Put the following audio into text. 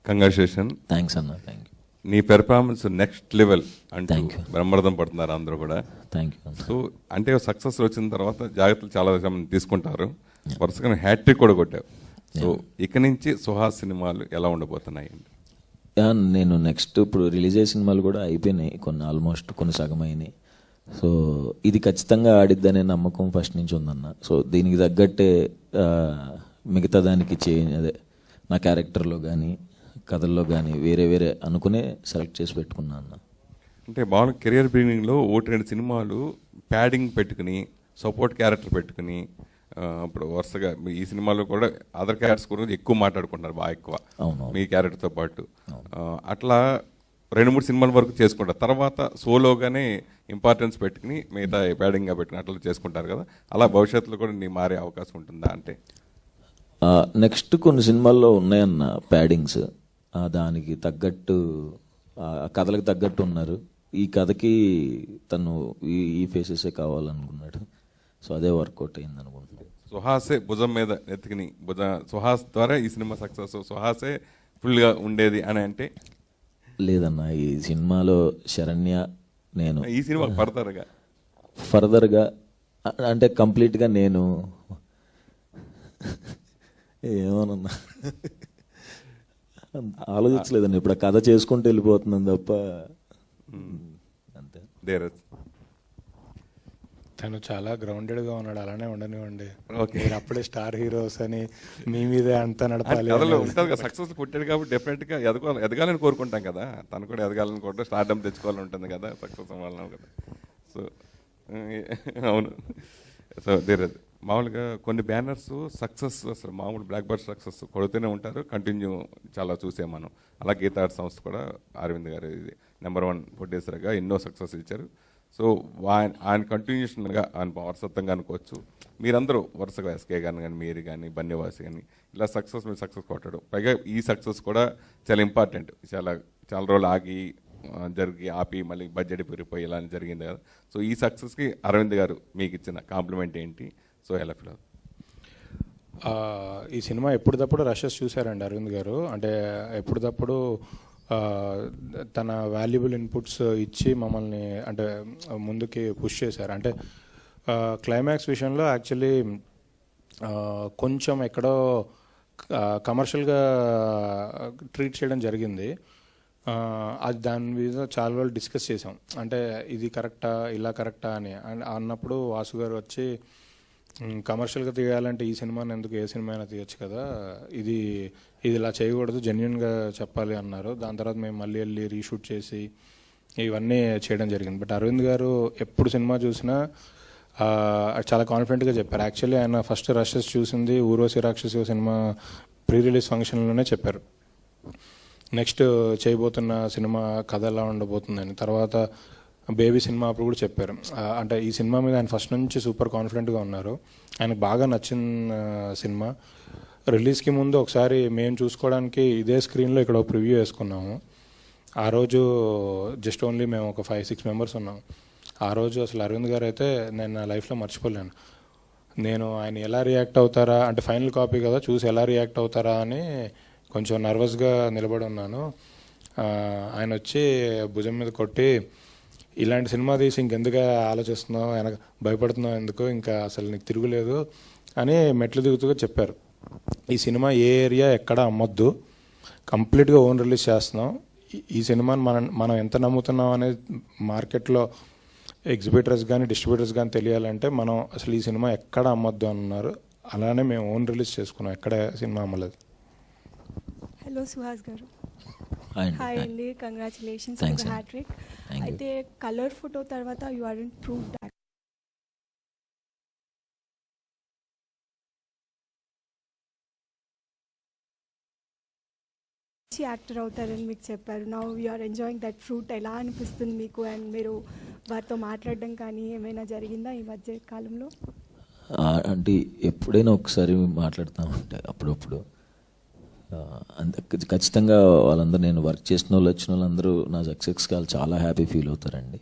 Congratulation. Thanks అన్న. Thank you. నీ performance next level అంటే Thank you. బ్రహ్మరథం పడుతున్నారు అందరూ కూడా. Thank you. సో అంటే సక్సెస్ వచ్చిన తర్వాత జాగ్రత్తలు చాలా మంది తీసుకుంటారు. వరుసగా హ్యాట్రిక్ కూడా కొట్టావు. సో ఇక నుంచి సుహాస్ సినిమాలు ఎలా ఉండబోతున్నాయి? నేను నెక్స్ట్ ఇప్పుడు రిలీజ్ అయ్యే సినిమాలు కూడా అయిపోయినాయి, కొన్ని ఆల్మోస్ట్ కొన్ని సగం అయినాయి. సో ఇది ఖచ్చితంగా ఆడిద్దనే నమ్మకం ఫస్ట్ నుంచి ఉందన్న. సో దీనికి తగ్గట్టే మిగతా దానికి అదే నా క్యారెక్టర్లో కానీ కథల్లో కానీ వేరే వేరే అనుకునే సెలెక్ట్ చేసి పెట్టుకున్నా అన్న. అంటే బాగా కెరియర్ బిగినింగ్లో 1-2 సినిమాలు ప్యాడింగ్ పెట్టుకుని సపోర్ట్ క్యారెక్టర్ పెట్టుకుని ఇప్పుడు వరుసగా ఈ సినిమాలో కూడా అదర్ క్యారెక్టర్స్ గురించి ఎక్కువ మాట్లాడుకుంటున్నారు, బాగా ఎక్కువ మీ క్యారెక్టర్తో పాటు. అట్లా 2-3 సినిమాల వరకు చేసుకుంటారు. తర్వాత సోలోగానే ఇంపార్టెన్స్ పెట్టుకుని మిగతా ప్యాడింగ్గా పెట్టుకుని అట్లా చేసుకుంటారు కదా. అలా భవిష్యత్తులో కూడా నీ మారే అవకాశం ఉంటుందా? అంటే నెక్స్ట్ కొన్ని సినిమాల్లో ఉన్నాయన్న ప్యాడింగ్స్, దానికి తగ్గట్టు కథలకు తగ్గట్టు ఉన్నారు. ఈ కథకి తను ఈ ఫేసెసే కావాలనుకున్నాడు. సో అదే వర్కౌట్ అయింది అనుకుంటున్నాను. సుహాసే భుజం మీద ఎత్తుకుని సుహాస్ ద్వారా ఈ సినిమా సక్సెస్, సుహాసే ఫుల్గా ఉండేది అని అంటే లేదన్న. ఈ సినిమాలో శరణ్య నేను ఈ సినిమా ఫర్దర్గా అంటే కంప్లీట్గా నేను ఏమోనన్నా ఆలోచించలేదండి. ఇప్పుడు కథ చేసుకుంటూ వెళ్ళిపోతున్నాను తప్ప అంతే. తను చాలా గ్రౌండెడ్గా ఉన్నాడు, అలానే ఉండనివ్వండి. మీరు అప్పుడే స్టార్ హీరోస్ అని మీ మీదే అంతా నడపాలి. సక్సెస్ పుట్టాడు కాబట్టి డెఫినెట్గా ఎదగాలని కోరుకుంటాం కదా. తను కూడా ఎదగాలని కోరుకుంటే స్టార్డమ్ తెచ్చుకోవాలని ఉంటుంది కదా, సక్సెస్ అవ్వాలన్నావు కదా. సో అవును. సో మామూలుగా కొన్ని బ్యానర్స్ సక్సెస్ అసలు మామూలు బ్లాక్ బస్టర్ సక్సెస్ కొడుతూనే ఉంటారు, కంటిన్యూ చాలా చూసాం మనం. అలా గీతా ఆర్ట్ సంస్థ కూడా అరవింద్ గారు నెంబర్ 1 ప్రొడ్యూసర్గా ఎన్నో సక్సెస్ ఇచ్చారు. సో ఆయన కంటిన్యూషన్గా ఆయన వారసత్వంగా అనుకోవచ్చు. మీరందరూ వరుసగా ఎస్కే గాని కానీ మీరు కానీ బన్యవాసి కానీ ఇలా మీరు సక్సెస్ కొట్టాడు. పైగా ఈ సక్సెస్ కూడా చాలా ఇంపార్టెంట్. చాలా రోజులు ఆపి మళ్ళీ బడ్జెట్ పెరిగిపోయి ఇలా జరిగింది కదా. సో ఈ సక్సెస్కి అరవింద్ గారు మీకు ఇచ్చిన కాంప్లిమెంట్ ఏంటి? సో ఎలా ఫీల్ అవుతుంది? ఈ సినిమా ఎప్పుడప్పుడు రషెస్ చూశారండి అరవింద్ గారు. అంటే ఎప్పుడప్పుడు తన వాల్యుబుల్ ఇన్పుట్స్ ఇచ్చి మమ్మల్ని అంటే ముందుకి పుష్ చేశారు. అంటే క్లైమాక్స్ విషయంలో యాక్చువల్లీ కొంచెం ఎక్కడో కమర్షియల్గా ట్రీట్ చేయడం జరిగింది. అది దాని మీద చాలా రోజులు డిస్కస్ చేసాం. అంటే ఇది కరెక్టా ఇలా కరెక్టా అని అన్నప్పుడు వాసు గారు వచ్చి కమర్షియల్గా తీయాలంటే ఈ సినిమాని ఎందుకు, ఏ సినిమా అయినా తీయచ్చు కదా, ఇది ఇలా చేయకూడదు, జెన్యున్గా చెప్పాలి అన్నారు. దాని తర్వాత మేము మళ్ళీ వెళ్ళి రీషూట్ చేసి ఇవన్నీ చేయడం జరిగింది. బట్ అరవింద్ గారు ఎప్పుడు సినిమా చూసినా చాలా కాన్ఫిడెంట్గా చెప్పారు. యాక్చువల్లీ ఆయన ఫస్ట్ రషెస్ చూసింది ఊర్వశి రాక్షసి సినిమా ప్రీ రిలీజ్ ఫంక్షన్లోనే చెప్పారు నెక్స్ట్ చేయబోతున్న సినిమా కథ ఎలా ఉండబోతుందని. తర్వాత బేబీ సినిమా అప్పుడు కూడా చెప్పారు. అంటే ఈ సినిమా మీద ఆయన ఫస్ట్ నుంచి సూపర్ కాన్ఫిడెంట్గా ఉన్నారు. ఆయనకు బాగా నచ్చిన సినిమా. రిలీజ్కి ముందు ఒకసారి మేము చూసుకోవడానికి ఇదే స్క్రీన్లో ఇక్కడ ఒక ప్రివ్యూ వేసుకున్నాము. ఆ రోజు జస్ట్ ఓన్లీ మేము ఒక 5-6 మెంబర్స్ ఉన్నాం. ఆ రోజు అసలు అరవింద్ గారు అయితే నేను నా లైఫ్లో మర్చిపోలేను. నేను ఆయన ఎలా రియాక్ట్ అవుతారా అంటే ఫైనల్ కాపీ కదా, చూసి ఎలా రియాక్ట్ అవుతారా అని కొంచెం నర్వస్గా నిలబడి ఉన్నాను. ఆయన వచ్చి భుజం మీద కొట్టి, ఇలాంటి సినిమా తీసి ఇంకెందుకు ఆలోచిస్తున్నావు, వెనక భయపడుతున్నావు ఎందుకు, ఇంకా అసలు నీకు తిరుగులేదు అని మెట్లు దిగుతూగా చెప్పారు. ఈ సినిమా ఏ ఏరియా ఎక్కడ అమ్మొద్దు, కంప్లీట్గా ఓన్ రిలీజ్ చేస్తున్నాం. ఈ సినిమాని మనం ఎంత నమ్ముతున్నాం అనేది మార్కెట్లో ఎగ్జిబిటర్స్ కానీ డిస్ట్రిబ్యూటర్స్ కానీ తెలియాలంటే మనం అసలు ఈ సినిమా ఎక్కడ అమ్మొద్దు అన్నారు. అలానే మేము ఓన్ రిలీజ్ చేసుకున్నాం, ఎక్కడ సినిమా అమ్మలేదు. హలో సుహాస్ గారు. హాయ్ అండి, కంగ్రాచులేషన్స్ ఫర్ ద హ్యాట్రిక్. అయితే కలర్ ఫోటో తర్వాత you aren't prove that actor అవుతారని మీకు చెప్పారు. Now you are enjoying that fruit. ఎలా అనిపిస్తుంది మీకు? అండ్ మీరు వారితో మాట్లాడడం కానీ ఏమైనా జరిగిందా ఈ మధ్య కాలంలో? అంటే ఎప్పుడైనా ఒకసారి మాట్లాడుతూ అప్పుడప్పుడు. ఖచ్చితంగా వాళ్ళందరూ, నేను వర్క్ చేసిన వాళ్ళు వచ్చిన వాళ్ళందరూ నా సక్సెస్కి వాళ్ళు చాలా హ్యాపీ ఫీల్ అవుతారండి.